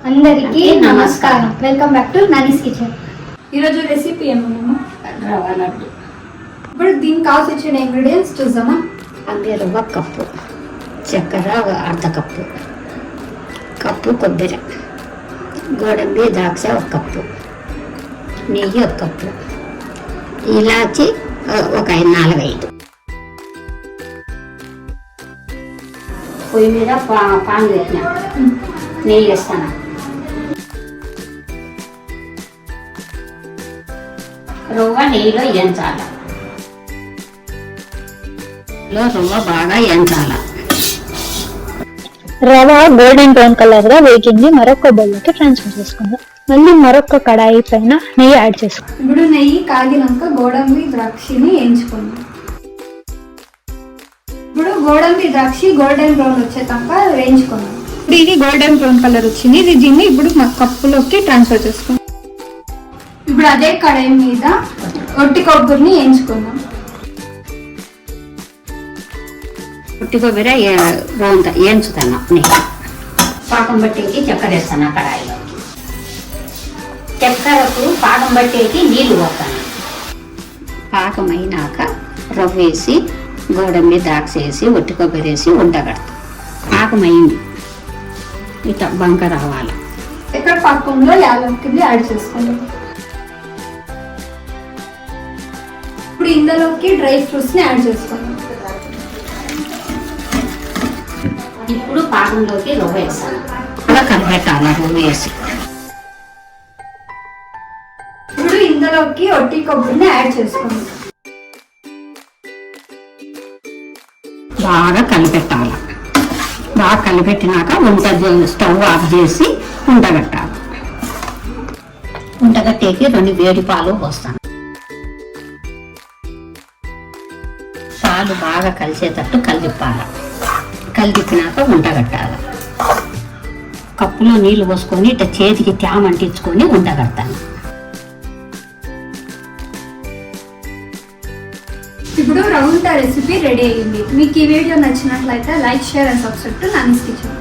అందరికీ నమస్కారం. Welcome back to Nani's kitchen. ఈరోజు రెసిపీ ఏమన్నా రవ్వ లడ్డు. ఇప్పుడు దీనికి కావాల్సిన ఇంగ్రీడియంట్స్ చూద్దామా. అంతే రవ్వ కప్పు, చక్కెర అర్ధ కప్పు, కప్పు కొబ్బరి, గోడంబి ద్రాక్ష ఒక కప్పు, నెయ్యి ఒక కప్పు, ఇలాచి ఒక 4-5. పొయ్యి మీద పాన్ పెట్టిన నెయ్యి వేస్తాను. రవ్వ నెయ్యిలో ఎంచాలి. రవ్వ బాగా ఎంచాల. రవ గోల్డెన్ బ్రౌన్ కలర్ గా వేగింది. మరొక బౌల్లోకి ట్రాన్స్ఫర్ చేసుకుందాం. మళ్ళీ మరొక కడాయి పైన నెయ్యి యాడ్ చేసుకుందాం. ఇప్పుడు నెయ్యి కాగినాక గోడంబి ద్రాక్షిని వేయించుకుందాం. ఇప్పుడు గోడంబి ద్రాక్షి గోల్డెన్ బ్రౌన్ వచ్చేదాకా వేయించుకుందాం. ఇప్పుడు ఇది గోల్డెన్ బ్రౌన్ కలర్ వచ్చింది. దీన్ని ఇప్పుడు కప్పులోకి ట్రాన్స్ఫర్ చేసుకుందాం. ఇప్పుడు అదే కడాయి మీద ఒట్టి కొబ్బరిని వేయించుకుందాం. పుట్టి కొబ్బరి బాగుంటా వేయించుతాను. నెయ్యి పాకం బట్టేకి చక్కెర వేస్తాను. కడాయిలోకి చక్కెరకు పాకం బట్టేకి నీళ్లు పోతాను. పాకం అయినాక రవ్వ వేసి గోడంబి ద్రాక్ష వేసి ఒట్టి కొబ్బరి వేసి ఉండగడతాను. పాకం అయింది, ఇట్లా బంక రావాలి. ఇక్కడ పాకంలో యాలక్కిని యాడ్ చేసుకుందాం. ఇప్పుడు ఇందులోకి డ్రై ఫ్రూట్స్ ని యాడ్ చేసుకుందాం. ఇప్పుడు పాకంలోకి రవ్వ వేస్తాను. అలా కలిపెట్టాలి రవ్వ వేసి. ఇప్పుడు ఇందులోకి ఒట్టి కొబ్బరిని యాడ్ చేసుకుందాం. బాగా కలిపెట్టాలి. బాగా కలిపెట్టినాక స్టవ్ ఆఫ్ చేసి ఉండగట్టాలి. ఉండగట్టేకి 2 వేడి పాలు పోస్తాను. పాలు బాగా కలిసేటట్టు కలిపాలి. కలిపినాక ఉండగట్టాలి. కప్పులో నీళ్లు పోసుకొని ఇట్లా చేతికి తేమ అంటించుకొని ఉండగడతాను. ఇప్పుడు రౌండ్ రెసిపీ రెడీ అయ్యింది. మీకు ఈ వీడియో నచ్చినట్లయితే like, share and subscribe to Nani's kitchen.